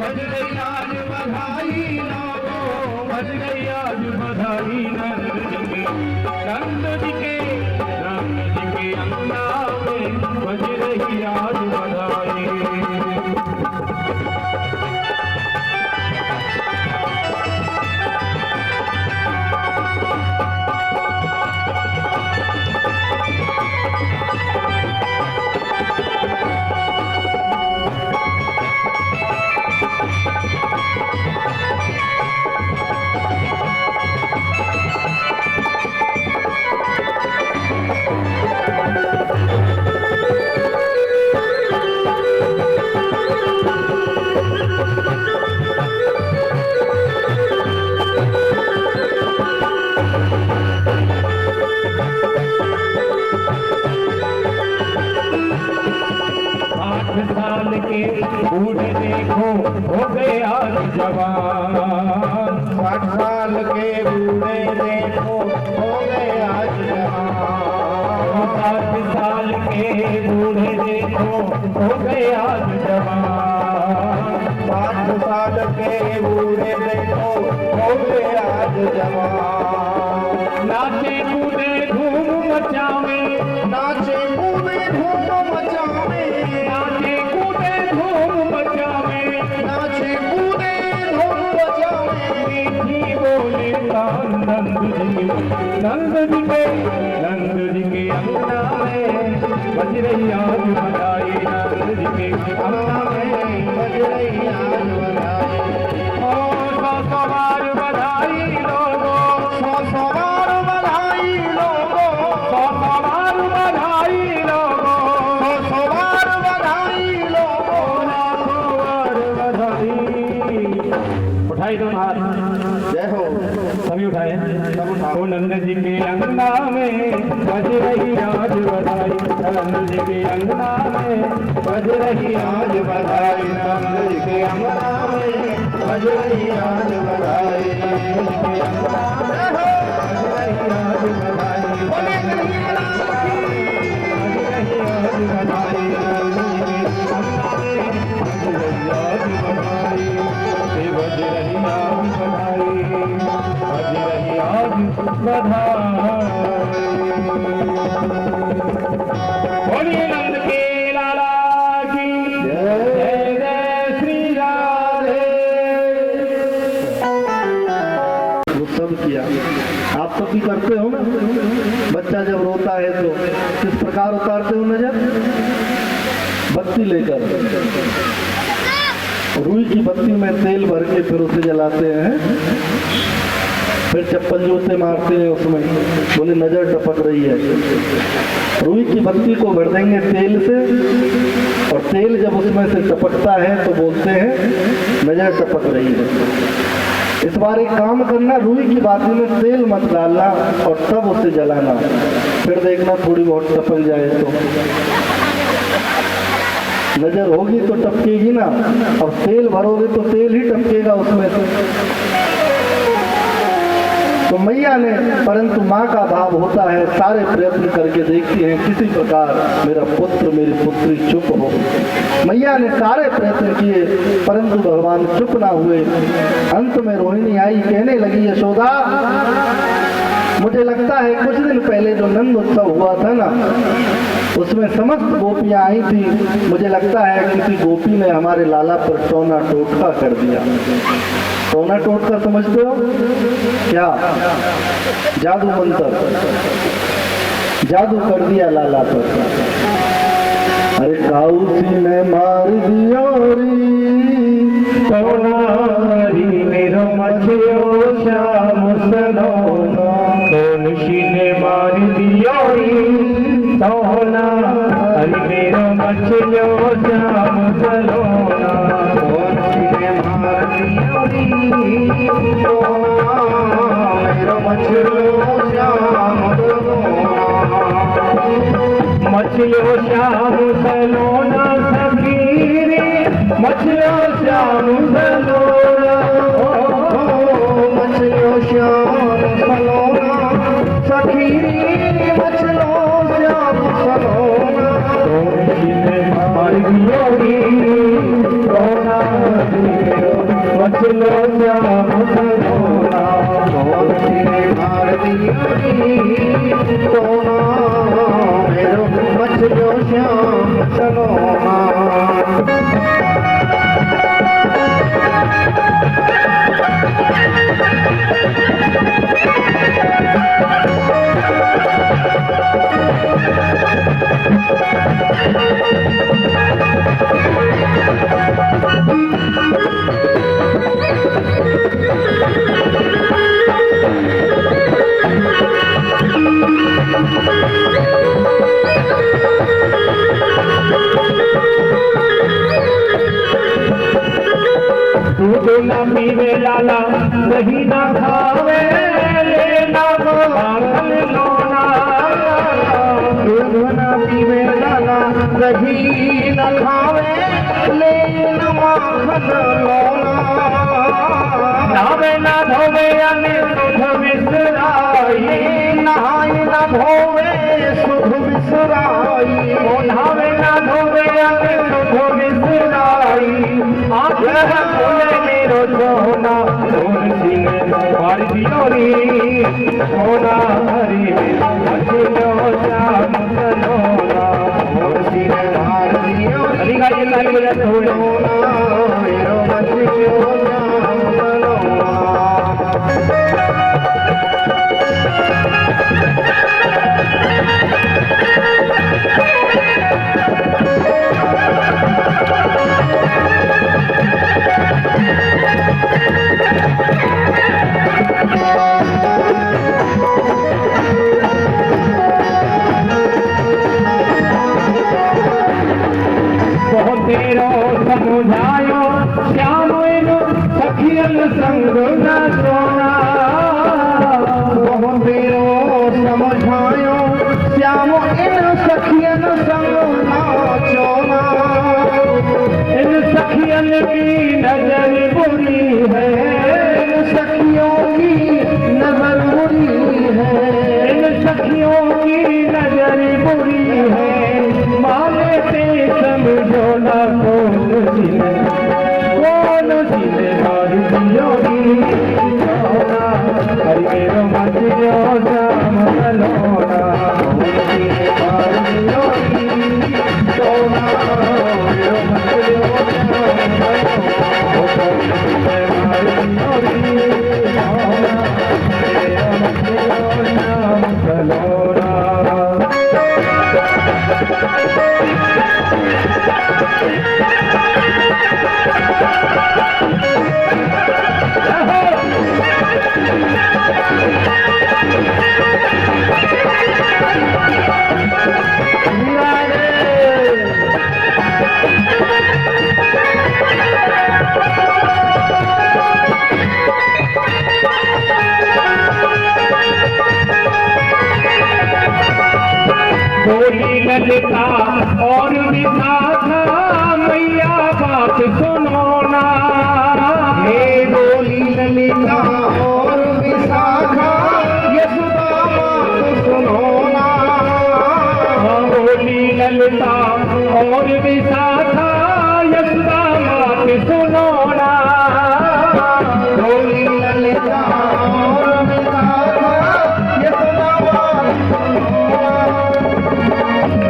बज गई आज बधाई लोगों, बज गई आज बधाई नंद जी के अंगना में बज रही आज बधाई। साल के बूढ़े देखो हो गए आज जवान, 60 साल के बूढ़े देखो हो गए आज जवान, 60 साल के बूढ़े देखो हो गए आज जवान, 60 साल के बूढ़े देखो हो गए आज जवान। नाचे कूदे धूम मचावे, नाचे कूदे धूम मचावे, नाचे कूदे धूम मचावे, नाचे कूदे धूम मचावे। मीठी बोले नंद जी के अंगना में बज रही आज बधाई, नंद जी के अंगना में बज रही आज बधाई। ओ 100 बार बधाई लोगों, 100 बार बधाई लोगों, 100 बार बधाई लोगों, 100 बार बधाई लोगों, 100 बार बधाई। उठाई दो हाथ, जय हो। सभी उठाए। सब उठाओ। ओ नंद जी के अंगना में बज रही आज बधाई, नंद जी के अंगना में बज रही आज बधाई, नंद जी के अंगना में बज रही आज बधाई। नंद जी के अंगना में बज रही आज बधाई, बोले कन्हैया लाल की। बज रही आज बधाई, नंद जी के अंगना में बज रही आज बधाई, बज रही आज बधाई, बज रही आज बधाई। बोलिए नंद के लाला की जय, जय श्री राधे। वो सब किया, आप सब भी करते हो ना। बच्चा जब रोता है तो किस प्रकार उतारते हो नजर? बत्ती लेकर, रुई की बत्ती में तेल भर के फिर उसे जलाते हैं, फिर चप्पल जूते मारते हैं उसमें, बोले नजर टपक रही है। रुई की बत्ती को भर देंगे तेल से, और तेल जब उसमें से टपकता है तो बोलते हैं नजर टपक रही है। इस बार एक काम करना, रुई की बाती में तेल मत डालना और तब उसे जलाना, फिर देखना थोड़ी बहुत टपक जाए तो। नजर होगी तो टपकेगी ना, अब तेल भरोगे तो तेल ही टपकेगा उसमें से। तो मैया ने, परंतु माँ का भाव होता है, सारे प्रयत्न करके देखती हैं किसी प्रकार मेरा पुत्र मेरी पुत्री चुप हो। मैया ने सारे प्रयत्न किए परंतु भगवान चुप ना हुए। अंत में रोहिणी आई, कहने लगी यशोदा, मुझे लगता है कुछ दिन पहले जो नंद उत्सव हुआ था ना, उसमें समस्त गोपियां आई थी। मुझे लगता है किसी गोपी ने हमारे लाला पर टोना टोटका कर दिया। टोना टोटका समझते हो क्या? जादू मंत्र, जादू कर दिया लाला पर। अरे काउसी ने मार दिया तोनारी मेरो मछियो श्याम सलोना, कौनसी ने मार दिया तोना, अरे मेरो मछियो श्याम सलोना, कौनसी ने मार दिया तोना, मेरो मछियो श्याम सलोना। मछलियो श्याम सलोना सखी रे, मछलियो श्याम सलोना, मछलियो श्याम सलोना सखी रे, मछलियो श्याम सलोना। कौनसी ने मार दिया तोना, मचलो श्याम सलोना मोर सिरे मार दियोरी सोना मेरो मचलो श्याम सलोना दूध ना पीवे लाला दही ना खावे लेना माखन लोना दूध ना पीवे लाला दही ना खावे लेना माखन लोना नावे ना धोवे अने सुध विसराई नहाई ना धोवे सुध विसराई नावे ना धोवे अने सुध विसराई आंखें खोले मेरो सोना सोन सिंह मार दियोरी सोना हरी मेरो मचलो श्याम सलोना सोन सिंह मार दियोरी हरी गाड़ी लाल बजा सोना मेरो मचलो श्याम सलोना तेरो समुझायो श्याम सखियन संग न सोना तेरो समझायो श्याम इन सखियन संग न चोना इन सखियन की नजर बुरी है इन सखियों की नजर बुरी है इन सखियों की नजर बुरी है माने ते समझो ना कौन सिने मार दियोरी सोना हरि मेरो मचलो श्याम सलोना मार दियोरी सोना मेरो मचलो श्याम सलोना मार दियोरी सोना मेरो मचलो श्याम सलोना बोली ललिता और विशाखा मैया बात सुनो ना हे बोली ललिता और विशाखा यशोदा बात सुनो ना बोली ललिता और विशाखा यशोदा बात सुनो ना बोली ललिता और विशाखा यशोदा बात सुनो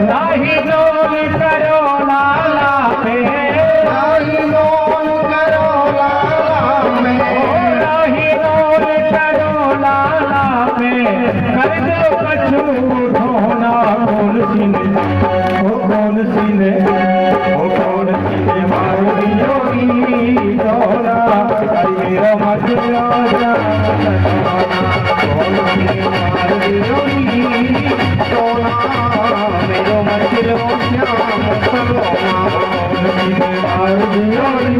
नाही लोन करो लाला पे नाही लोन करो लाला पे नाही लोन करो लाला पे कर दो कछु ढोना कौन सीने मार दियोरी ढोना हरि मेरो मचलो कौन सीने मार दियोरी सोना मेरो मचलो श्याम सलोना कौन सीने मार दियोरी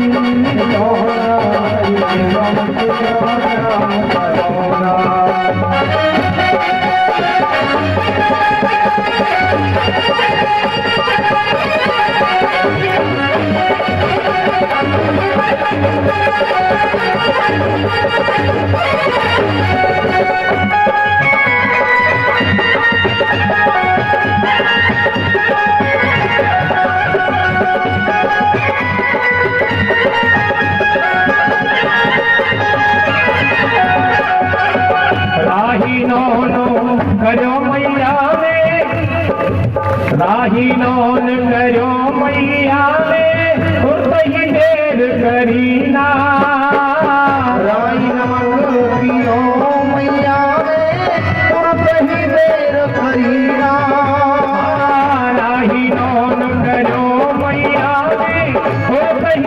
सोना मेरो मचलो श्याम सलोना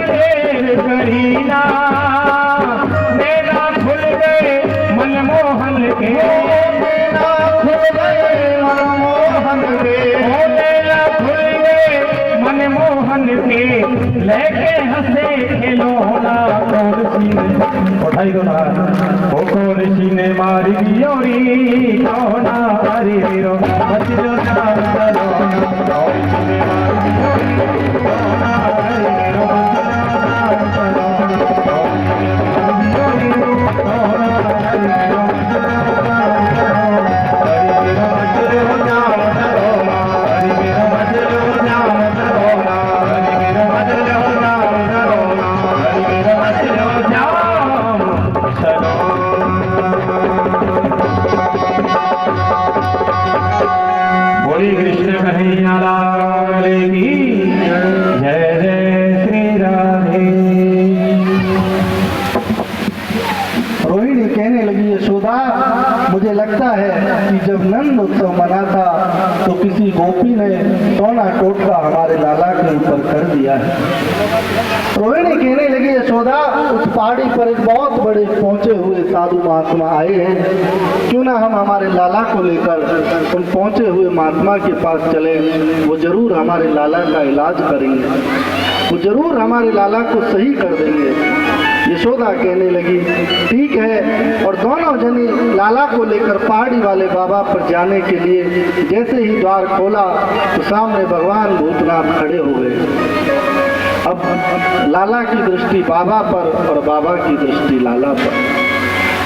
देर करीना मेरा खुल गए मनमोहन के मेरा खुल गए मनमोहन के मेरा खुल गए मनमोहन के लेके हंसे खिलौना उठाई दो ना ओ कोरसी ने मारी योरी कौना हरी वीरो बचलो नाम चलो कोरसी ने मारी योरी कौना हरी वीरो बचलो नाम चलो कौना हरी वीरो बोली कृष्ण कन्हैया लाल की जय जय श्री राधे। रोहिणी कहने लगी यशोदा मुझे लगता है कि जब नंद उत्सव मना था तो किसी गोपी ने टोना टोटका हमारे लाला के ऊपर कर दिया है। रोहिणी कहने लगी यशोदा उस पहाड़ी पर एक बहुत बड़े पहुंचे हुए साधु महात्मा आए हैं, क्यों ना हम हमारे लाला को लेकर उन पहुंचे हुए महात्मा के पास चले, वो जरूर हमारे लाला का इलाज करेंगे, वो जरूर हमारे लाला को सही कर देंगे। यशोदा कहने लगी ठीक है, और दोनों जनी लाला को लेकर पहाड़ी वाले बाबा पर जाने के लिए जैसे ही द्वार खोला तो सामने भगवान भूतनाथ खड़े हो गए। अब लाला की दृष्टि बाबा पर और बाबा की दृष्टि लाला पर।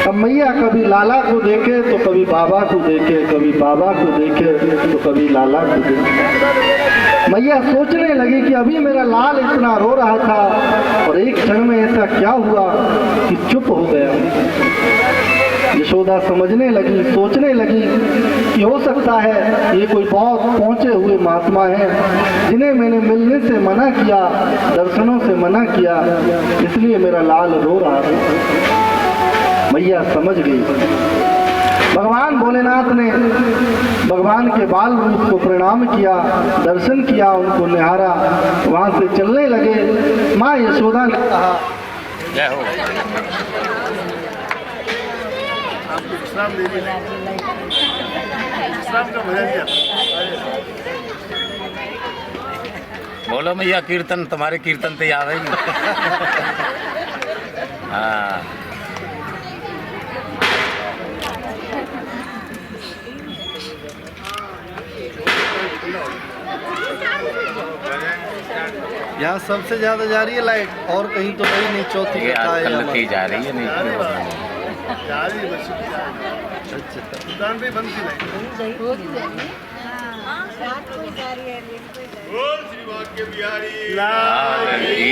अब मैया कभी लाला को देखे तो कभी बाबा को देखे, कभी बाबा को देखे तो कभी लाला को देखे। मैया सोचने लगी कि अभी मेरा लाल इतना रो रहा था और एक क्षण में ऐसा क्या हुआ कि चुप हो गया। यशोदा समझने लगी, सोचने लगी कि हो सकता है ये कोई बहुत पहुंचे हुए महात्मा हैं जिन्हें मैंने मिलने से मना किया, दर्शनों से मना किया, इसलिए मेरा लाल रो रहा था। मैया समझ गई। भगवान भोलेनाथ ने भगवान के बाल रूप को प्रणाम किया, दर्शन किया, उनको निहारा, वहां से चलने लगे। माँ यशोदा ने कहा जय हो। बोलो मैया कीर्तन, तुम्हारे कीर्तन तो याद है। हाँ यहाँ सबसे ज्यादा जा रही है लाइट, और कहीं तो कहीं नहीं, चौथी ये आजकल की जा रही है नहीं। दुकान पे बंद की लाइट। बोल श्री वाक्य बिहारी लाल की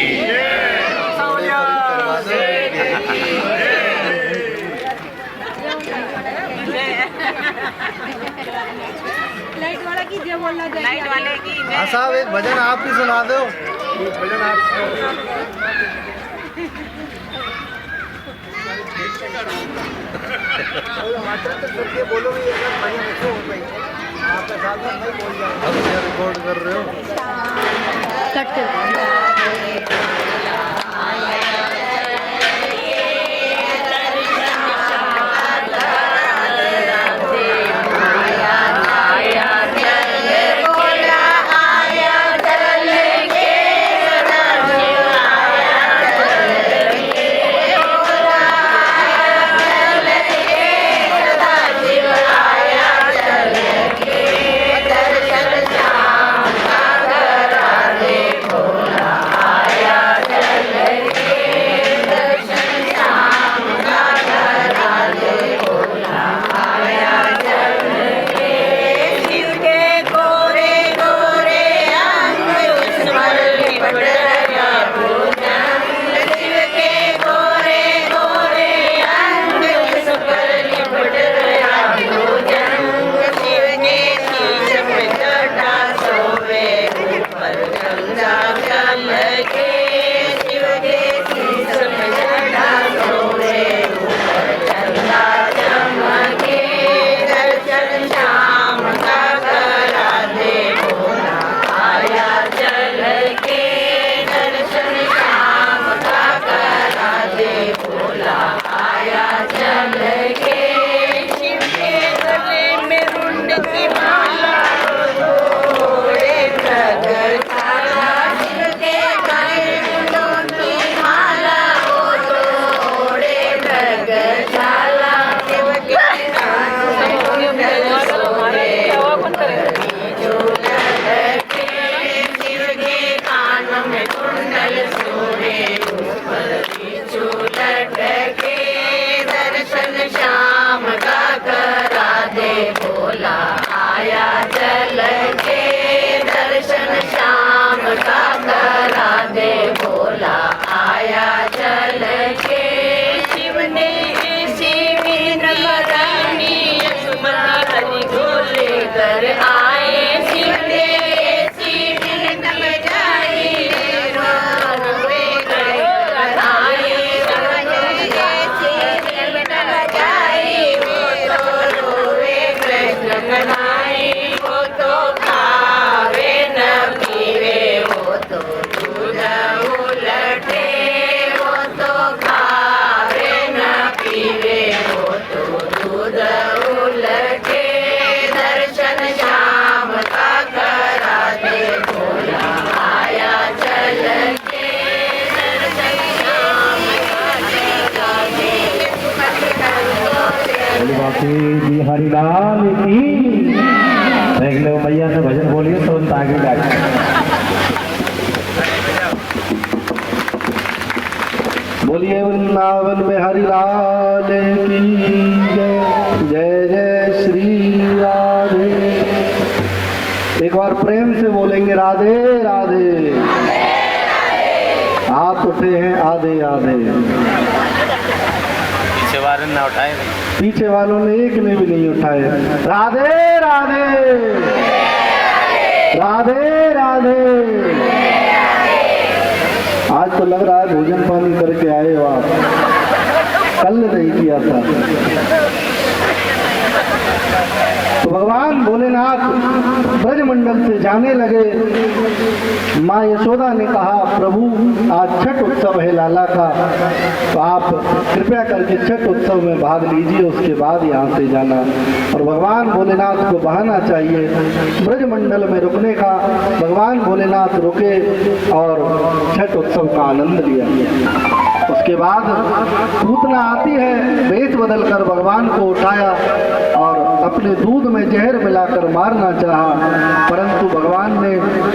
लाइट वाला की जय बोलना चाहिए। लाइट वाले की जय। हाँ साहब, एक भजन आप ही सुना दो। भजन आप रिकॉर्ड कर रहे हो। कट कर बाकी बिहारी लाल की। देख लो मैया से भजन बोलिए तो आगे जाए। बोलिए वृंदावन बिहारी लाल की जय। जय जय श्री राधे। एक बार प्रेम से बोलेंगे राधे राधे। हाथ उठे हैं आधे आधे। पीछे वाले ना उठाए। पीछे वालों ने एक ने भी नहीं उठाए। राधे राधे राधे राधे। आज तो लग रहा है भोजन पानी करके आए हो आप, कल नहीं किया था। तो भगवान भोलेनाथ ब्रजमंडल से जाने लगे। माँ यशोदा ने कहा प्रभु आज छठ उत्सव है लाला का, तो आप कृपया करके छठ उत्सव में भाग लीजिए, उसके बाद यहाँ से जाना। और भगवान भोलेनाथ को बहाना चाहिए ब्रजमंडल में रुकने का। भगवान भोलेनाथ रुके और छठ उत्सव का आनंद लिया। उसके बाद पूतना आती है, वेश बदलकर भगवान को उठाया और अपने दूध में जहर मिलाकर मारना चाहा, परंतु भगवान ने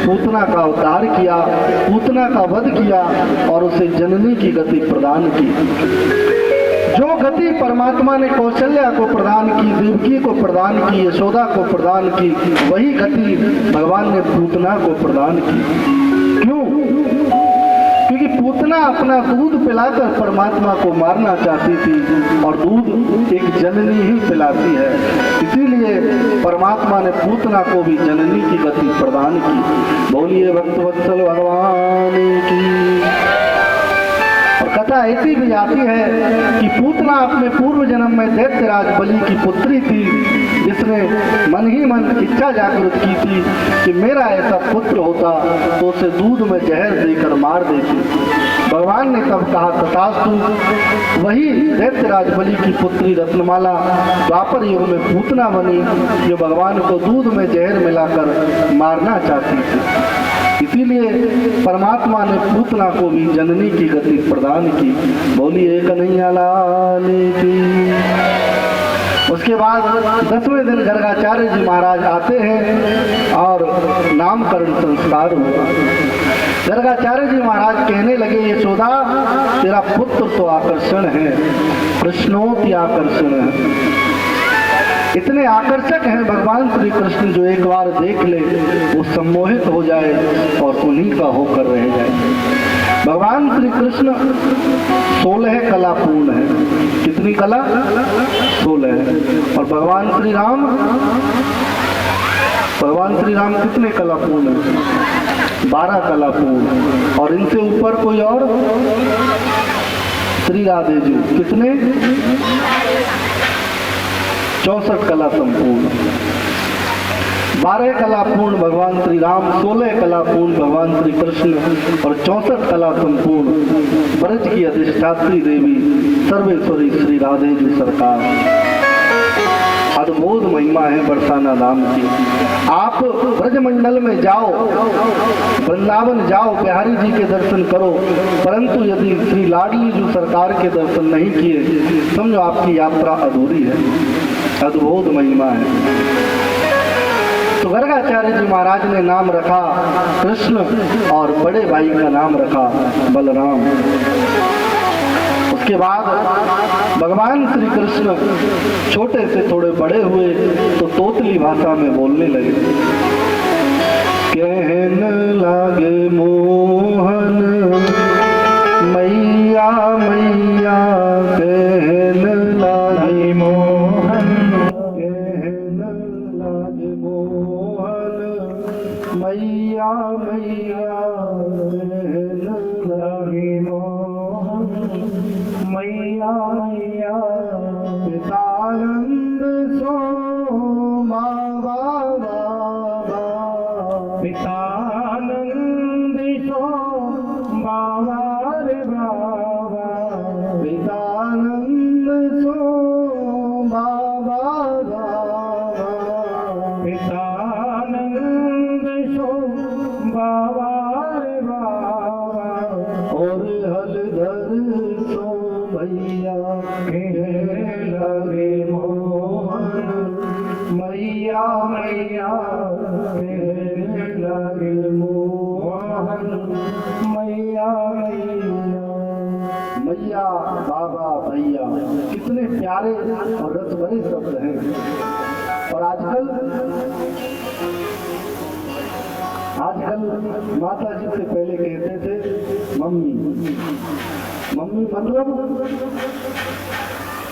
पूतना का उद्धार किया, पूतना का वध किया और उसे जननी की गति प्रदान की। जो गति परमात्मा ने कौशल्या को प्रदान की, देवकी को प्रदान की, यशोदा को प्रदान की, वही गति भगवान ने पूतना को प्रदान की। क्यों? क्योंकि पूतना अपना दूध पिलाकर परमात्मा को मारना चाहती थी और दूध एक जननी ही पिलाती है, इसीलिए परमात्मा ने पूतना को भी जननी की गति प्रदान की। बोलिए भक्तवत्सल भगवान की। और कथा ऐसी भी आती है कि पूतना अपने पूर्व जन्म में दैत्यराज बलि की पुत्री थी, जिसने मन ही मन इच्छा जागृत की थी कि मेरा ऐसा पुत्र होता तो उसे दूध में जहर देकर मार देती। भगवान ने तब कहा तथास्तु। वही दैत्यराज बलि की पुत्री रत्नमाला द्वापर युग में पूतना बनी, जो भगवान को दूध में जहर मिलाकर मारना चाहती थी। इसीलिए परमात्मा ने पूतना को भी जननी की गति प्रदान की। बोलिए कन्हैया लाल की। उसके बाद 10वें दिन गर्गाचार्य जी महाराज आते हैं और नामकरण संस्कार हुआ। गर्गाचार्य जी महाराज कहने लगे यशोदा तेरा पुत्र तो आकर्षण है, कृष्णोति आकर्षण है। इतने आकर्षक हैं भगवान श्री कृष्ण, जो एक बार देख ले वो सम्मोहित हो जाए और उन्हीं का होकर रह जाए। भगवान श्री कृष्ण 16 कला पूर्ण है। कितनी कला? 16 है। और भगवान श्री राम कितने कला पूर्ण है? 12 कला पूर्ण। और इनसे ऊपर कोई और? श्री राधे जी कितने? 64 कला संपूर्ण। 12 कला पूर्ण भगवान श्री राम, 16 कला पूर्ण भगवान श्री कृष्ण और 64 कला संपूर्ण ब्रज की अधिष्ठात्री देवी सर्वेश्वरी श्री राधे जी सरकार। अद्भुत महिमा है बरसाना धाम की। आप ब्रजमंडल में जाओ, वृंदावन जाओ, बिहारी जी के दर्शन करो, परंतु यदि श्री लाडली जी सरकार के दर्शन नहीं किए समझो आपकी यात्रा अधूरी है। अद्भुत महिमा है। तो गर्गाचार्य जी महाराज ने नाम रखा कृष्ण और बड़े भाई का नाम रखा बलराम। उसके बाद भगवान श्री कृष्ण छोटे से थोड़े बड़े हुए तो तोतली भाषा में बोलने लगे। कहने लगे मोहन मैया मैया, कहने लगे मोहन, कहने लगे मोहन मैया मैया, कहने लगे मोहन मैया मैया। पितानंद सो बाबा बाबा, पितानंद सो बाबा रे बाबा, पितानंद सो बाबा बाबा, पितानंद सो बाबा रे बाबा। और हलधर सो भैया, लगे मोह मैया मैया कहने लगे मोहन मैया मैया। मैया बाबा भैया कितने प्यारे और रस भरे शब्द हैं। और आजकल माता जी से पहले कहते थे मम्मी। मम्मी मतलब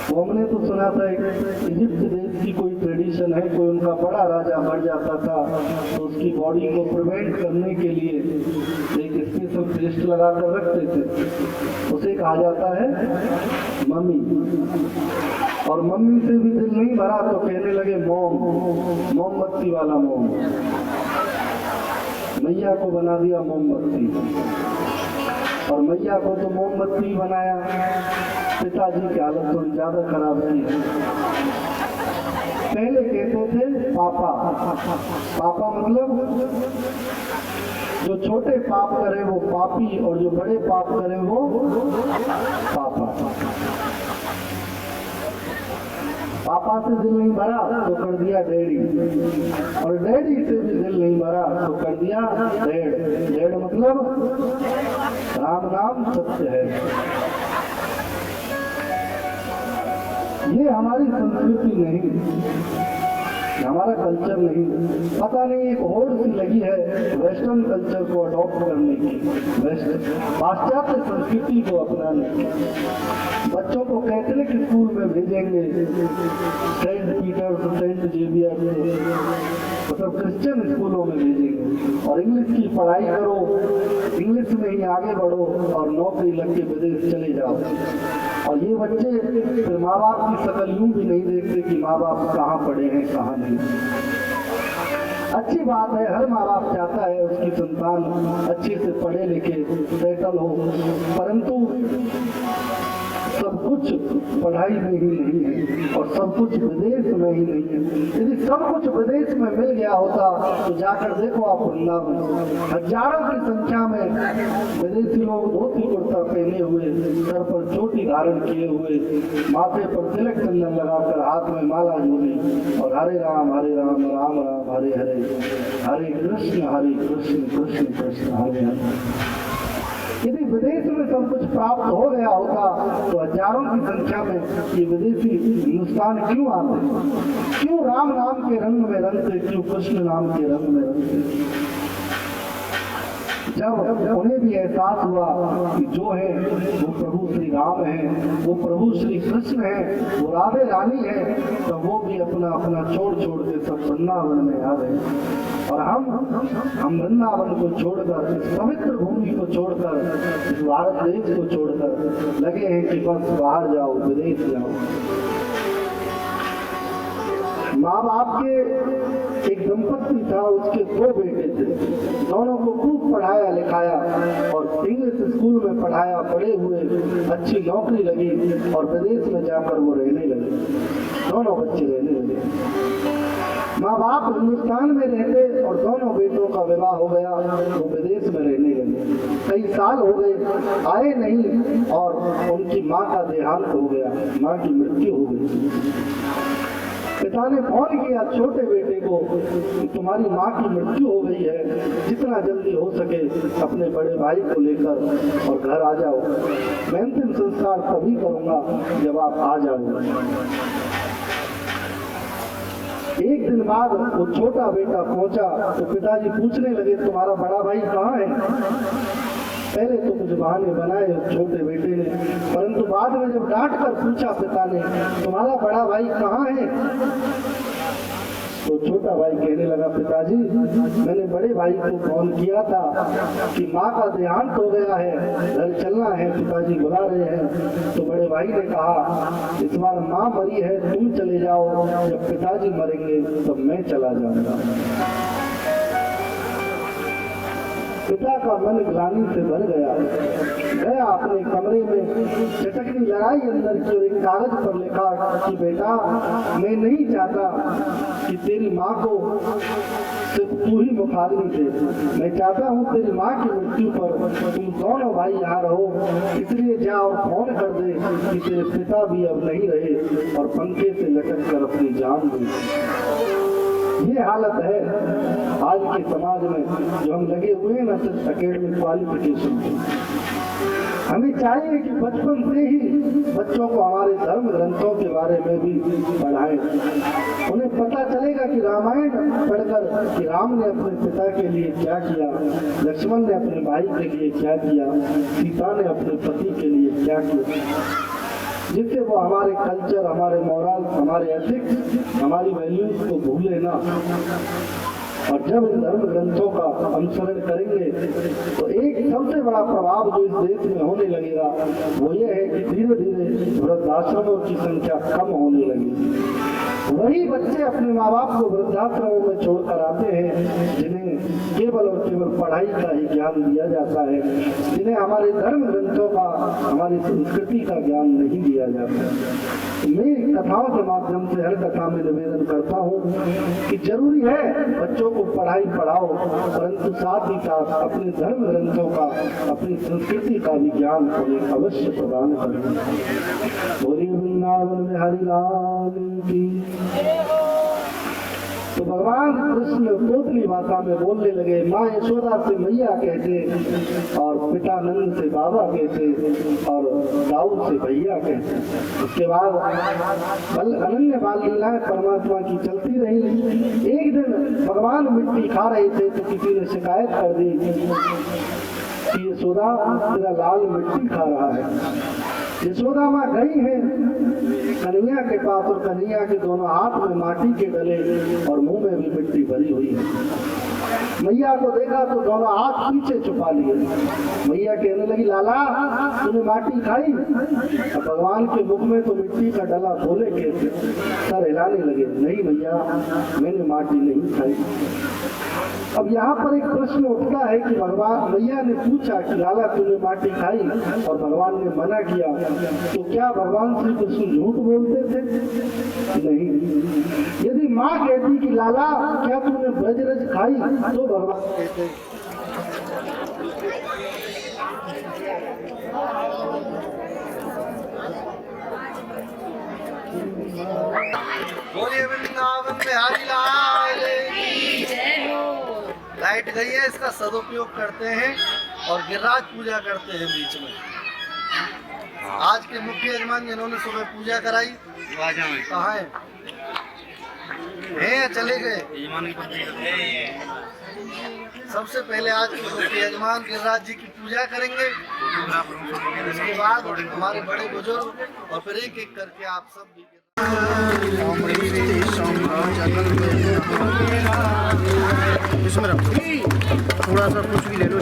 वो हमने तो सुना था इजिप्ट देश की कोई ट्रेडिशन है, कोई उनका बड़ा राजा मर जाता था तो उसकी बॉडी को प्रिवेंट करने के लिए एक स्पेशल पेस्ट लगा कर रखते थे, उसे कहा जाता है मम्मी। और मम्मी से भी दिल नहीं भरा तो कहने लगे मोम, मोमबत्ती वाला मोम। मैया को बना दिया मोमबत्ती, और मैया को तो मोमबत्ती बनाया, पिताजी की हालत थोड़ी ज्यादा खराब थी। पहले कहते थे पापा। पापा मतलब जो छोटे पाप करे वो पापी और जो बड़े पाप करे वो पापा। पापा से दिल नहीं भरा तो कर दिया डैडी, और डैडी से भी दिल नहीं भरा तो कर दिया डैड। डैड मतलब राम नाम सत्य है। ये हमारी संस्कृति नहीं, हमारा कल्चर नहीं। पता नहीं एक होड़ सी लगी है वेस्टर्न कल्चर को अडॉप्ट करने की, पाश्चात्य संस्कृति को अपनाने की। बच्चों को कैथोलिक स्कूल में भेजेंगे, सेंट पीटर सेंट जेवियर मतलब क्रिश्चियन स्कूलों में भेजेंगे, और इंग्लिश की पढ़ाई करो, इंग्लिश में ही आगे बढ़ो और नौकरी लग के विदेश चले जाओ। और ये बच्चे फिर माँ बाप की शकल यूं भी नहीं देखते कि माँ बाप कहाँ पढ़े हैं कहाँ नहीं। अच्छी बात है, हर माँ बाप चाहता है उसकी संतान अच्छे से पढ़े लिखे सेटल हो, परंतु सब कुछ पढ़ाई में ही नहीं है और सब कुछ विदेश में ही नहीं है। यदि सब कुछ विदेश में मिल गया होता तो जाकर देखो आप वृंदावन, हजारों की संख्या में विदेशी लोग धोती कुर्ता पहने हुए, सर पर चोटी धारण किए हुए, माथे पर तिलक चंदन लगाकर हाथ में माला झूली और हरे राम राम राम हरे हरे, हरे कृष्ण कृष्ण कृष्ण हरे हरे। यदि विदेश में सब कुछ प्राप्त हो गया होता तो हजारों की संख्या में ये विदेशी हिंदुस्तान क्यों आते, क्यों राम नाम के रंग में रंगते, क्यों कृष्ण नाम के रंग में रंगते। जब उन्हें भी एहसास हुआ कि जो है वो प्रभु श्री राम है, वो प्रभु श्री कृष्ण है, वो राधे रानी है, तो वो भी अपना अपना छोड़ के सब वृंदावन में आ गए। और हम वृंदावन को छोड़कर, इस पवित्र भूमि को छोड़कर, इस भारत देश को छोड़कर लगे हैं कि बस बाहर जाओ, विदेश जाओ। माँ बाप के एक दंपत्ति था, उसके 2 बेटे थे, दोनों को खूब पढ़ाया लिखाया और इंग्लिश स्कूल में पढ़ाया, बड़े हुए, अच्छी नौकरी लगी और विदेश में जाकर वो रहने लगे, दोनों बच्चे रहने लगे। माँ बाप हिंदुस्तान में रहते और दोनों बेटों का विवाह हो गया, वो विदेश में रहने लगे। कई साल हो गए, आए नहीं और उनकी माँ का देहांत हो गया, माँ की मृत्यु हो गई। पिता ने फोन किया छोटे बेटे को कि तुम्हारी माँ की मृत्यु हो गई है, जितना जल्दी हो सके अपने बड़े भाई को लेकर और घर आ जाओ, मैं अंतिम संस्कार तभी करूंगा जब आप आ जाओगे। एक दिन बाद वो छोटा बेटा पहुंचा तो पिताजी पूछने लगे तुम्हारा बड़ा भाई कहाँ है। पहले तो कुछ बहाने बनाए छोटे बेटे ने, परंतु बाद में जब डांट कर पूछा पिता ने तुम्हारा बड़ा भाई कहाँ है, तो छोटा भाई कहने लगा पिताजी मैंने बड़े भाई को फोन किया था कि माँ का देहांत हो गया है, घर चलना है, पिताजी बुला रहे हैं। तो बड़े भाई ने कहा इस बार माँ मरी है, तुम चले जाओ, जब पिताजी मरेंगे तब मैं चला जाऊंगा। पिता का मन ग्लानि से भर गया अपने कमरे में चटकनी लगाई अंदर की और एक कागज पर लिखा कि बेटा मैं नहीं चाहता कि तेरी माँ को सिर्फ तू ही मुखाग्नि दे, मैं चाहता हूँ तेरी माँ की मृत्यु पर तुम दोनों भाई यहाँ रहो, इसलिए जा और फोन कर दे कि तेरे पिता भी अब नहीं रहे और पंखे से लटक कर अपनी जान दी। ये हालत है आज के समाज में, जो हम लगे हुए हैं ना सिर्फ एकेडमिक क्वालिफिकेशन में। हमें चाहिए कि बचपन से ही बच्चों को हमारे धर्म ग्रंथों के बारे में भी पढ़ाएं। उन्हें पता चलेगा कि रामायण पढ़कर कि राम ने अपने पिता के लिए क्या किया, लक्ष्मण ने अपने भाई के लिए क्या किया, सीता ने अपने पति के लिए क्या किया, जिससे वो हमारे कल्चर, हमारे मोरल, हमारे एथिक्स, हमारी वैल्यूज को भूले ना। और जब इन धर्म ग्रंथों का अनुसरण करेंगे तो एक सबसे बड़ा प्रभाव जो इस देश में होने लगेगा वो ये है कि धीरे धीरे वृद्धाश्रमों की संख्या कम होने लगेगी। वही बच्चे अपने माँ बाप को वृद्धाश्रमों में छोड़कर आते हैं जिन्हें केवल और केवल पढ़ाई का ही ज्ञान दिया जाता है, जिन्हें हमारे धर्म ग्रंथों का, हमारी संस्कृति का ज्ञान नहीं दिया जाता। मैं कथाओं के माध्यम से हर कथा में निवेदन करता हूँ कि जरूरी है बच्चों को पढ़ाई पढ़ाओ, परंतु साथ ही साथ अपने धर्म ग्रंथों का, अपनी संस्कृति का भी ज्ञान उन्हें अवश्य प्रदान करें। बोलिए वृंदावन में हरि लाल की। तो भगवान कृष्ण पोतली भाषा में बोलने लगे। माँ यशोदा से मैया कहते और पिता नंद से बाबा कहते और दाऊद से भैया कहते। उसके बाद अनन्य बाल लीलाएं परमात्मा की चलती रही। एक दिन भगवान मिट्टी खा रहे थे तो किसी ने शिकायत कर दी कि यशोदा तेरा लाल मिट्टी खा रहा है। यशोदा माँ गई है कन्हैया के पास और कन्हैया के दोनों हाथ में माटी के डले और मुंह में भी मिट्टी भरी हुई है। मैया को देखा तो दोनों हाथ पीछे छुपा लिए। मैया कहने लगी, लाला तूने माटी खाई? अब भगवान के मुख में तो मिट्टी का डला बोले कैसे? सर हिलाने लगे, नहीं भैया मैंने माटी नहीं खाई। अब यहाँ पर एक प्रश्न उठता है कि भगवान, मैया ने पूछा कि लाला तूने माटी खाई और भगवान ने मना किया, तो क्या भगवान श्री कृष्ण झूठ बोलते थे? नहीं। यदि माँ कहती कि लाला क्या तूने ब्रजरज खाई, तो भगवान कहते। बोलिए वृंदावन बिहारी लाल की जय हो। लाइट गई है, इसका सदुपयोग करते हैं और गिरिराज पूजा करते हैं बीच में। आज के मुख्य यजमान जिन्होंने सुबह पूजा कराई कहाँ हैं? चले गए। सबसे पहले आज के मुख्य यजमान गिरिराज जी की पूजा करेंगे, इसके बाद हमारे बड़े बुजुर्ग और फिर एक एक करके आप सब भी। इसमें थोड़ा सा कुछ भी ले लो,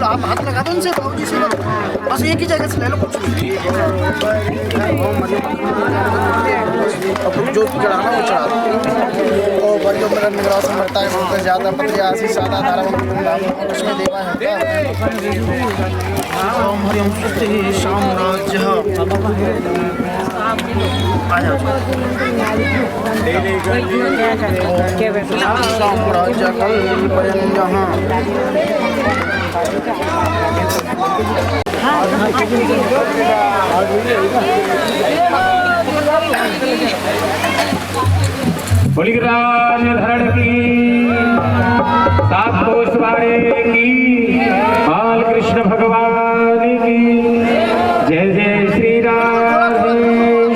आप हाथ लगा दो उनसे, बाबूजी से बस एक ही जगह से ले लो कुछ भी। जो चढ़ाना वो चढ़ा दो। और बड़ियों में निगरान समझता है बहुत ज़्यादा पतली आसी सादा धारा उसमें देवा है साम्राज्य साम्राज्य बलिराज धरण की, सात कोस वाड़े की, बाल कृष्ण भगवान की जय जय श्री राधे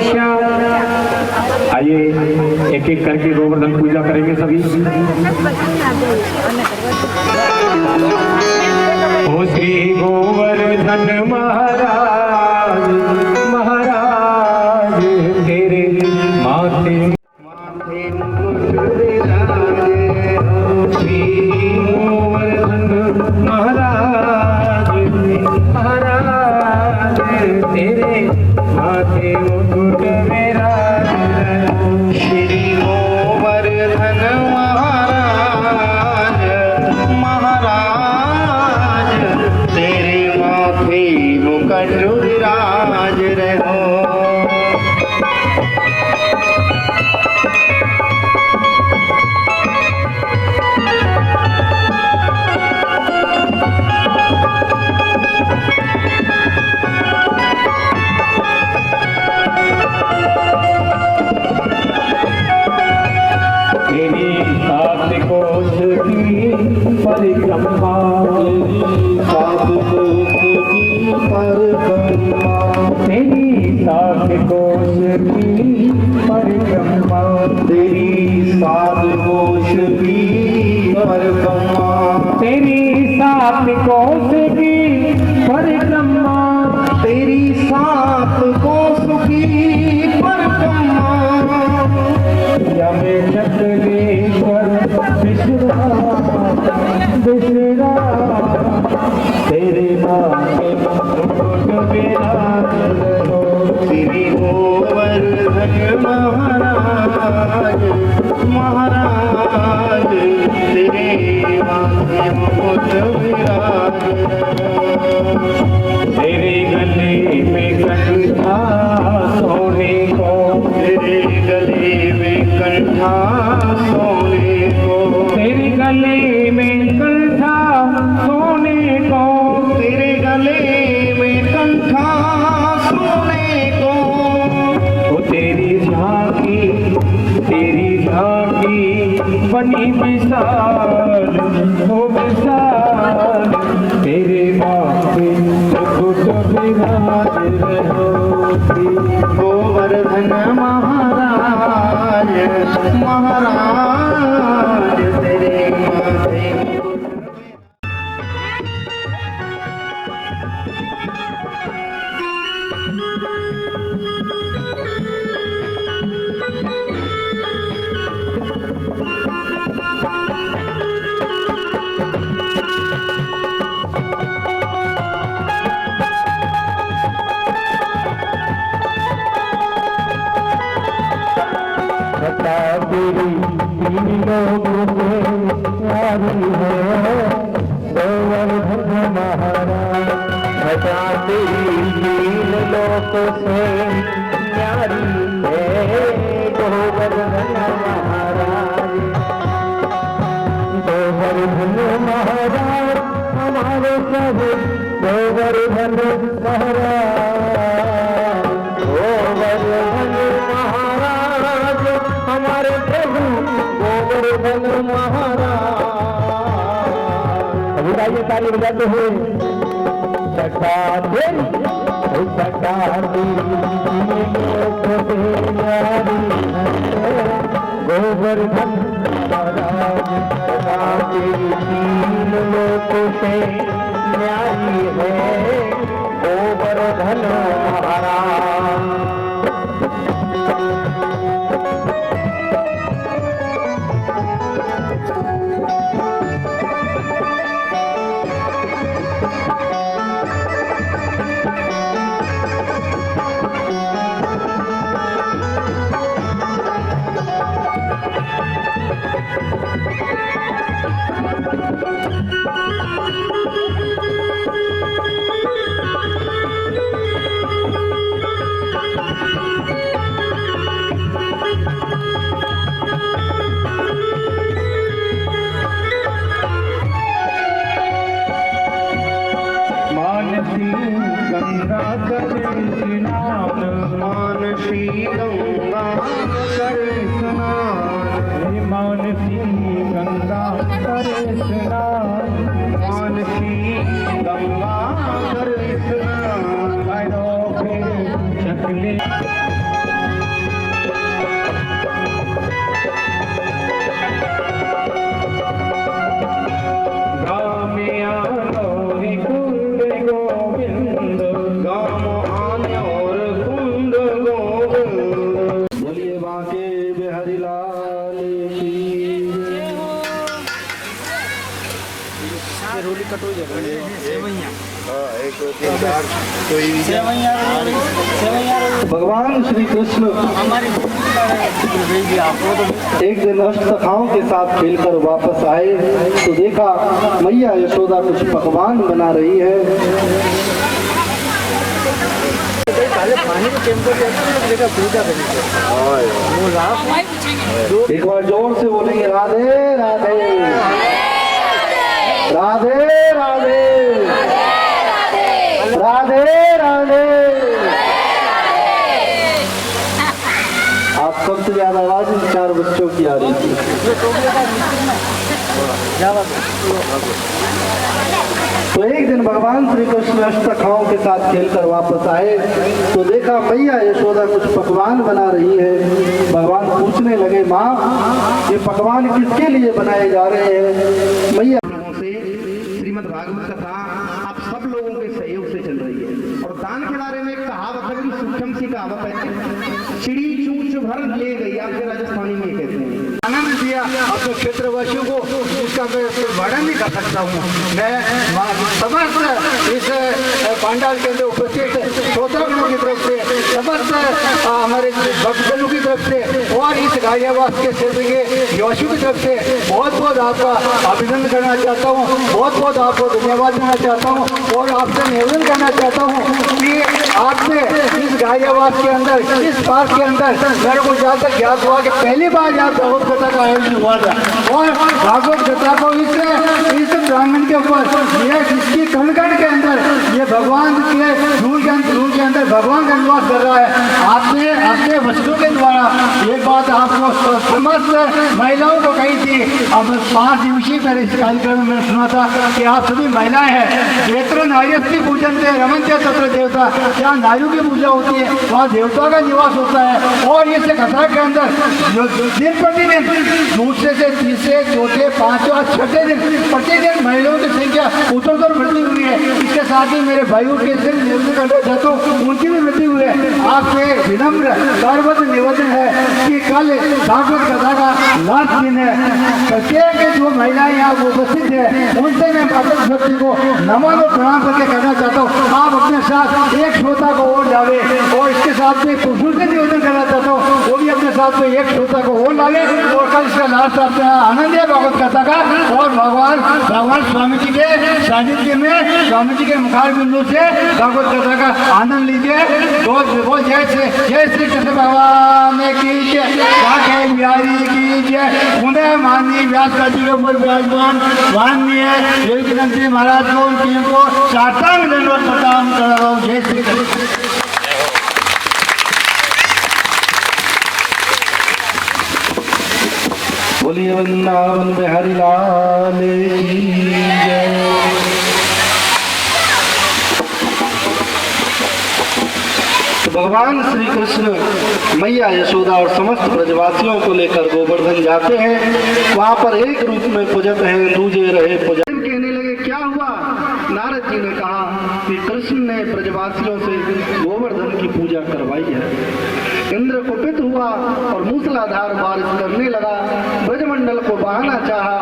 श्याम। आइए एक एक करके गोवर्धन पूजा करेंगे सभी। ओ श्री गोवर्धन महाराज महाराज तेरे माथे महाराज महाराज तेरे माथे मुकुट मेरा। श्री गोवर्धन महाराज महाराज तेरे माथे मुकुट विराज रहो। परिक्रमा तेरी सात कोस की परिक्रमा तेरी सात कोस की परिक्रमा तेरी सात कोस की परिक्रमा तेरी सात कोस की परिक्रमा तेरी सात कोस की परिक्रमा यमे चक्रेश्वर विश्रा तेरे नाम श्री गोवर्धन महाराज महाराज तेरे माथे मुकुट विराज तेरे गले में कंठा सोने को तेरे गले में कंठा सोने को तेरे गले में कंठा सोने को तेरे गले में कंठा सोने को वो तेरी झांकी बनी विशाल हो विशाल तेरे माथे मुकुट विराज रहो गोवर्धन महाराज महाराज तेरे माथे तेरी तीन लोगों से प्यारी है गोवर्धन महाराज घटा तेरी तीन लोगों से प्यारी है गोवर्धन महाराज गोवर्धन महाराज हमारे प्रभु गोवर्धन महाराज गोवर्धन महाराज हमारे प्रभु गोवर्धन महाराज अभी आइए ताली बजाते हुए सटा तेरी गोवर्धन महाराज सटा तेरी तीन लोकों से न्यारी है गोवर्धन महाराज गंगा करे स्नान मानसी गंगा करे स्नान मानसी गंगा करे स्नान मानसी गंगा करे स्नान करो फिर चकले भगवान श्री कृष्ण एक दिन अष्टसखाओं के साथ खेलकर वापस आए तो देखा मैया यशोदा कुछ पकवान बना रही है। एक बार जोर से बोलेंगे राधे राधे राधे राधे राधे राधे। आप सबसे ज्यादा आवाज इन चार बच्चों की आ रही थी। तो एक दिन भगवान श्री कृष्ण अष्टखाओं के साथ खेलकर वापस आए तो देखा मैया यशोदा कुछ पकवान बना रही है। भगवान पूछने लगे, माँ ये पकवान किसके लिए बनाए जा रहे हैं? मैया लोगों से श्रीमद् भागवत कथा आप सब लोगों के सहयोग से चल रही है। और दान के बारे में एक कहावत है, बड़ी सूक्ष्म सी कहावत है, चिड़ी चूंच भर ले गई, आपके राजस्थानी में कहते हैं। आनंद दिया अपने क्षेत्रवासियों को, जिसका मैं वर्णन नहीं कर सकता हूँ। मैं समस्त इस पांडाल के अंदर उपस्थित श्रोतागणों की तरफ से, समस्त हमारे भक्तजनों की तरफ से और इस गाजियाबाद के क्षेत्र के निवासियों की तरफ से बहुत बहुत आपका अभिनंदन करना चाहता हूँ, बहुत बहुत आपको धन्यवाद देना चाहता हूँ और आपसे निवेदन करना चाहता हूँ कि आपने इस गाजियाबाद के अंदर, इस पार्क के अंदर मेरे को जहाँ तक ज्ञात हुआ कि पहली बार यहाँ भागवत कथा का आयोजन हुआ था और भागवत कथा को इस ब्राह्मण के ऊपर ये जिसकी कण कण के अंदर ये भगवान के धूल के अंदर भगवान का निवास कर रहा है। आपने अपने वस्तु के द्वारा एक बात आपको समस्त महिलाओं को कही थी। अब 5 दिवसीय पहले इस कार्यक्रम में सुना था कि आप सभी महिलाएं हैं, क्षेत्र नार्यस्त्री पूजन से रमन्ते तत्र देवता, जहाँ नारियों की पूजा होती है वहाँ देवता का निवास होता है। और इस कथा के अंदर जो दिन प्रतिदिन दूसरे से तीसरे चौथे पांचवा छठे दिन प्रतिदिन महिलाओं की संख्या उतर बढ़ती हुई है। इसके साथ ही मेरे भाइयों के जातों उनकी भी वृद्धि हुई है। आपसे विनम्र सर्वत्र निवेदन है कि कल भागवत कथा का लास्ट दिन है। प्रत्येक जो महिलाएं यहाँ उपस्थित है उनसे मैं भगवत भक्ति को नमन और प्रणाम करके कहना चाहता हूँ। आप अपने साथ एक श्रोता को और लावे और इसके साथ में पुरुषों से निवेदन करना चाहता हूँ वो भी अपने साथ में एक श्रोता को और लावे और कल इसका लास्ट आपके आनंद है भगवत कथा का। और भगवान स्वामी जी के सानिध्य में स्वामी जी के मुखार बिंदु से भगवत कथा का आनंद लीजिए। वो जय श्री कृष्ण भगवान की जय, राधे बिहारी की जय। उन्हें माननीय व्यास जी के ऊपर विराजमान माननीय देवकीनंद जी महाराज को उनकी को साष्टांग दंडवत प्रणाम कर रहा हूँ। जय श्री कृष्ण। बोलिए वृंदावन बिहारी लाल की जय। तो भगवान श्री कृष्ण मैया यशोदा और समस्त ब्रजवासियों को लेकर गोवर्धन जाते हैं। वहाँ पर एक रूप में पूजत है, दूजे रहे पूजा। कहने लगे क्या हुआ? नारद जी ने कहा कि कृष्ण ने ब्रजवासियों से गोवर्धन की पूजा करवाई है। इंद्र कुपित हुआ और मूसलाधार बारिश करने लगा। ब्रजमंडल को बहाना चाहा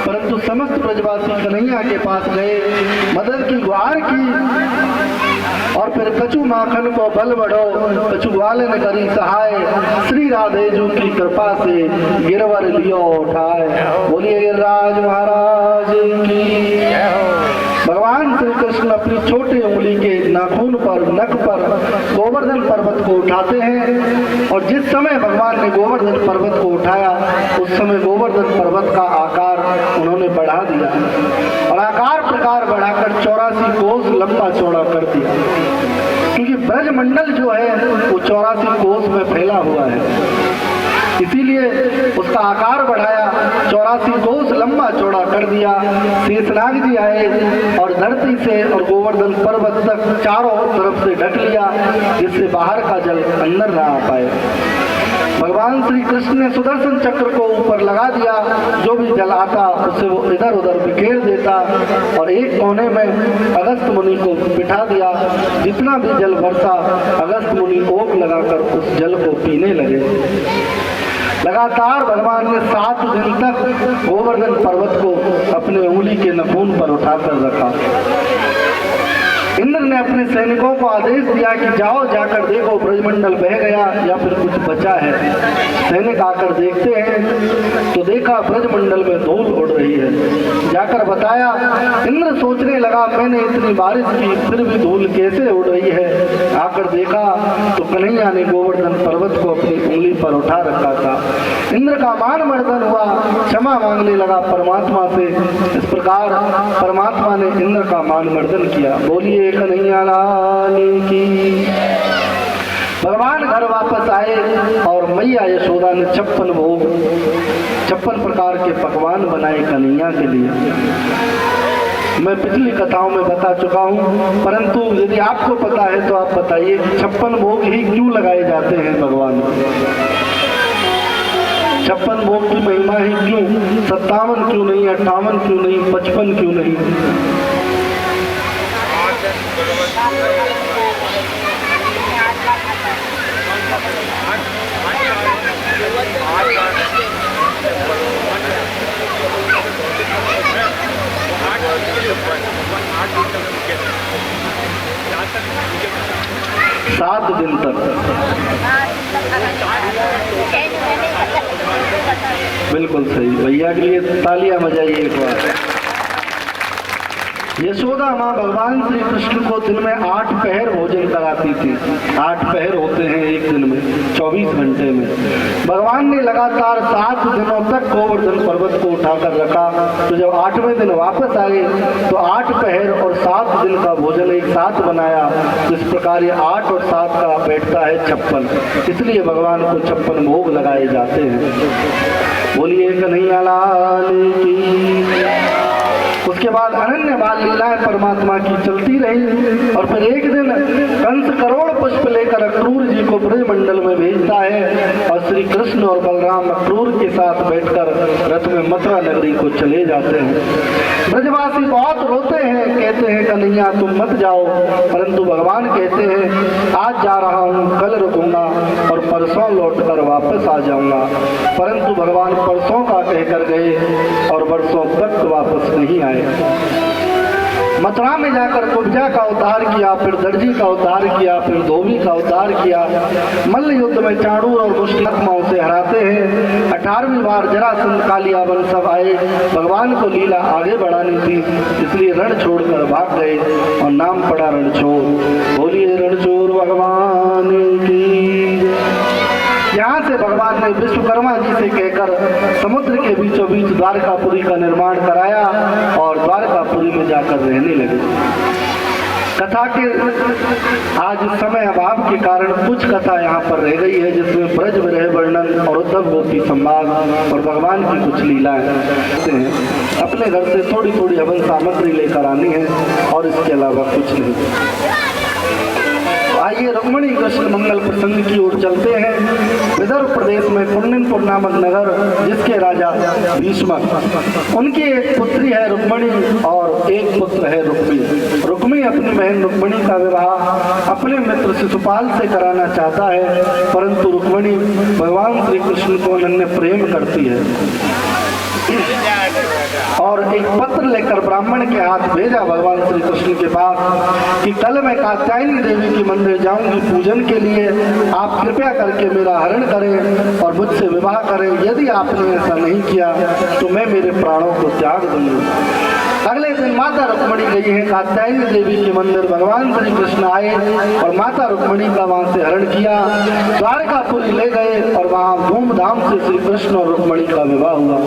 परंतु समस्त ब्रजवासी कन्हैया के पास गए, मदद की गुहार की और फिर कछु माखन को बल बढ़ो कछु वाले ने करी सहाय, श्री राधे जू की कृपा से गिरवर लियो उठाए। बोलिए गिरिराज महाराज की। भगवान श्री कृष्ण अपनी छोटी उंगली के नाखून पर नख पर गोवर्धन पर्वत को उठाते हैं और जिस समय भगवान ने गोवर्धन पर्वत को उठाया उस समय गोवर्धन पर्वत का आकार उन्होंने बढ़ा दिया और आकार प्रकार बढ़ाकर 84 कोस लंबा चौड़ा कर दिया, क्योंकि ब्रजमंडल जो है वो 84 कोस में फैला हुआ है, इसीलिए उसका आकार बढ़ाया, 84 कोस लंबा चौड़ा कर दिया। शेषनाग जी आए और धरती से और गोवर्धन पर्वत तक चारों तरफ से ढक लिया, जिससे बाहर का जल अंदर ना आ पाए। भगवान श्री कृष्ण ने सुदर्शन चक्र को ऊपर लगा दिया, जो भी जल आता उसे वो इधर उधर बिखेर देता और एक कोने में अगस्त मुनि को बिठा दिया। जितना भी जल बरसा अगस्त मुनि ओक लगाकर उस जल को पीने लगे। लगातार भगवान ने 7 दिन तक गोवर्धन पर्वत को अपने उंगली के नखून पर उठाकर रखा। इंद्र ने अपने सैनिकों को आदेश दिया कि जाओ जाकर देखो ब्रजमंडल बह गया या फिर कुछ बचा है। सैनिक आकर देखते हैं तो देखा ब्रजमंडल में धूल उड़ रही है। जाकर बताया, इंद्र सोचने लगा मैंने इतनी बारिश की फिर भी धूल कैसे उड़ रही है। आकर देखा तो कन्हैया ने गोवर्धन पर्वत को अपनी उंगली पर उठा रखा था। इंद्र का मान मर्दन हुआ, क्षमा मांगने लगा परमात्मा से। इस प्रकार परमात्मा ने इंद्र का मान मर्दन किया। बोलिए कन्हैया लाल की। भगवान घर वापस आए और मैया यशोदा ने 56 भोग 56 प्रकार के पकवान बनाए कन्हैया के लिए। मैं पिछली कथाओं में बता चुका हूँ, परंतु यदि आपको पता है तो आप बताइए 56 भोग ही क्यों लगाए जाते हैं भगवान को? 56 भोग की महिमा ही क्यों? 57 क्यों नहीं, 58 क्यों नहीं, 55 क्यों नहीं? सात दिन तक बिल्कुल सही। भैया के लिए तालियां बजाइए एक बार। यशोदा माँ भगवान श्री कृष्ण को दिन में 8 पहर भोजन कराती थी। 8 पहर होते हैं एक दिन में, 24 घंटे में। भगवान ने लगातार 7 दिनों तक गोवर्धन पर्वत को उठाकर रखा, तो जब 8वें दिन वापस आए तो 8 पहर और 7 दिन का भोजन एक साथ बनाया। इस प्रकार ये 8 और 7 का बैठता है 56, इसलिए भगवान को 56 भोग लगाए जाते हैं। बोलिए कन्हैया लाल की। उसके बाद अनन्य बाल लीलाएं परमात्मा की चलती रही, और फिर एक दिन कंस करोड़ पुष्प लेकर अक्रूर जी को ब्रजमंडल में भेजता है, और श्री कृष्ण और बलराम अक्रूर के साथ बैठकर रथ में मथुरा नगरी को चले जाते हैं। ब्रजवासी बहुत रोते हैं, कहते हैं कन्हैया तुम मत जाओ, परंतु भगवान कहते हैं आज जा रहा हूँ, कल रुकूंगा और परसों लौटकर वापस आ जाऊंगा। परंतु भगवान परसों का कहकर गए और वर्षों तक वापस नहीं आए। मथुरा में जाकर कुब्जा का उद्धार किया, फिर दर्जी का उद्धार किया, फिर धोबी का उद्धार किया। मल्ल युद्ध में चाणूर और मुष्टि आत्माओं से हराते हैं। 18वीं बार जरासंध कालियावन सब आए, भगवान को लीला आगे बढ़ानी थी, इसलिए रण छोड़कर भाग गए और नाम पड़ा रणछोड़। बोलिए रणछोड़ भगवान की। यहाँ से भगवान ने विश्वकर्मा जी से कहकर समुद्र के बीचों बीच द्वारकापुरी का निर्माण कराया और द्वारकापुरी में जाकर रहने लगे। कथा के आज समय अभाव के कारण कुछ कथा यहाँ पर रह गई है, जिसमें ब्रज विरह वर्णन और उद्धव गोपी संवाद और भगवान की कुछ लीलाएं हैं। अपने घर से थोड़ी थोड़ी हवन सामग्री लेकर आनी है और इसके अलावा कुछ नहीं। आइए रुक्मिणी कृष्ण मंगल प्रसंग की ओर चलते हैं। विदर्भ प्रदेश में कुंडनपुर नामक नगर, जिसके राजा भीष्म, उनकी एक पुत्री है रुक्मिणी और एक पुत्र है रुक्मी। रुक्मी अपनी बहन रुक्मिणी का विवाह अपने मित्र शिशुपाल से कराना चाहता है, परंतु रुक्मिणी भगवान श्री कृष्ण को अनन्य प्रेम करती है और एक पत्र लेकर ब्राह्मण के हाथ भेजा भगवान श्री कृष्ण के पास कि कल मैं कात्यायनी देवी के मंदिर जाऊंगी पूजन के लिए, आप कृपया करके मेरा हरण करें और मुझसे विवाह करें। यदि आपने ऐसा नहीं किया तो मैं मेरे प्राणों को त्याग दूंगी। अगले दिन माता रुक्मिणी गई है कात्यायनी देवी के मंदिर। भगवान श्री कृष्ण आए और माता रुक्मिणी का वहां से हरण किया, द्वारकापुरी ले गए और वहां धूमधाम से श्री कृष्ण और रुक्मिणी का विवाह हुआ।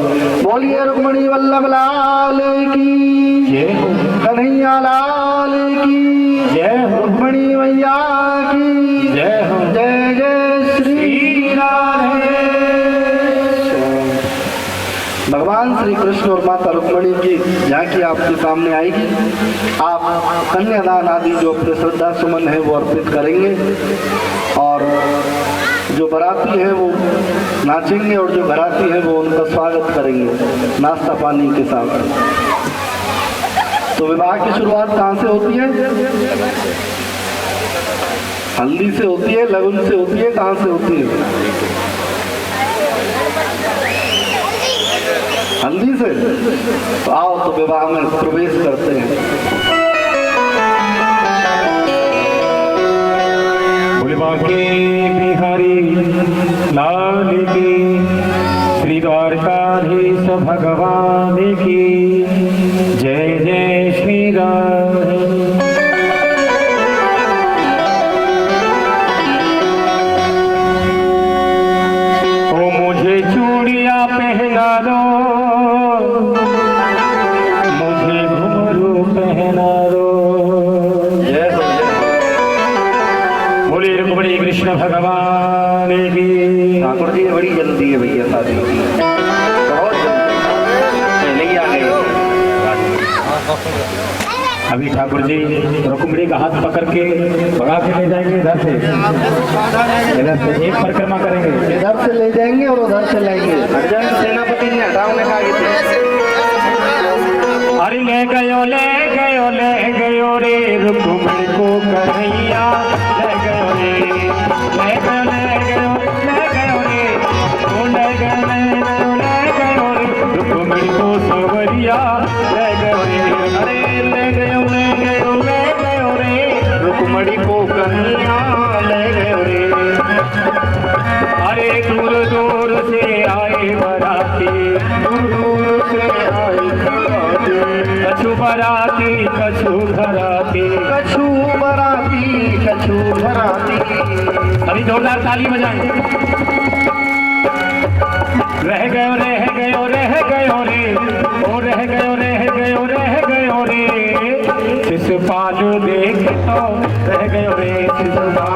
बोलिए रुक्मिणी वल्लभ लाल की जय, कन्हैया लाल की जय, रुक्मिणी मैया की जय। जय जय श्री राधे। भगवान श्री कृष्ण और माता रुक्मिणी की झांकी आपके सामने आएगी। आप कन्यादान आदि जो अपने श्रद्धा सुमन है वो अर्पित करेंगे, और जो बराती हैं वो नाचेंगे और जो घराती हैं वो उनका स्वागत करेंगे नाश्ता पानी के साथ। तो विवाह की शुरुआत कहाँ से होती है? हल्दी से होती है, लगन से होती है, कहाँ से होती है? हल्दी से। तो आओ तो विवाह में प्रवेश करते हैं। के बिहारी लाल की, श्री द्वारकाधीश भगवान की जय। जय श्री राम। ओ मुझे चूड़ियां पहना दो, मुझे घुंघरू पहना दो। रुक्मिणी कृष्ण भगवान की। ठाकुर जी बड़ी जल्दी है भैया शादी की। अभी ठाकुर जी रुक्मिणी का हाथ पकड़ के भगा के ले जाएंगे इधर से एक परिक्रमा करेंगे। इधर से ले जाएंगे और उधर से लाएंगे। अर्जुन सेनापति ने हटाओ ने कहा अरे ले गयो रे रुक्मिणी को कन्हैया ले गयो रे रुक्मिणी को सवरिया ले गयो रे। अरे ले गयो रे रुक्मिणी को कन्हैया ले गयो रे। अरे दूर दूर से आए बराती दूर से आए कछु बराती कछु धराती अभी जोरदार ताली बजाएं। रह गयो रे ओ रह गयो रे शिशुपाल देख तो रह गयो रे शिशुपाल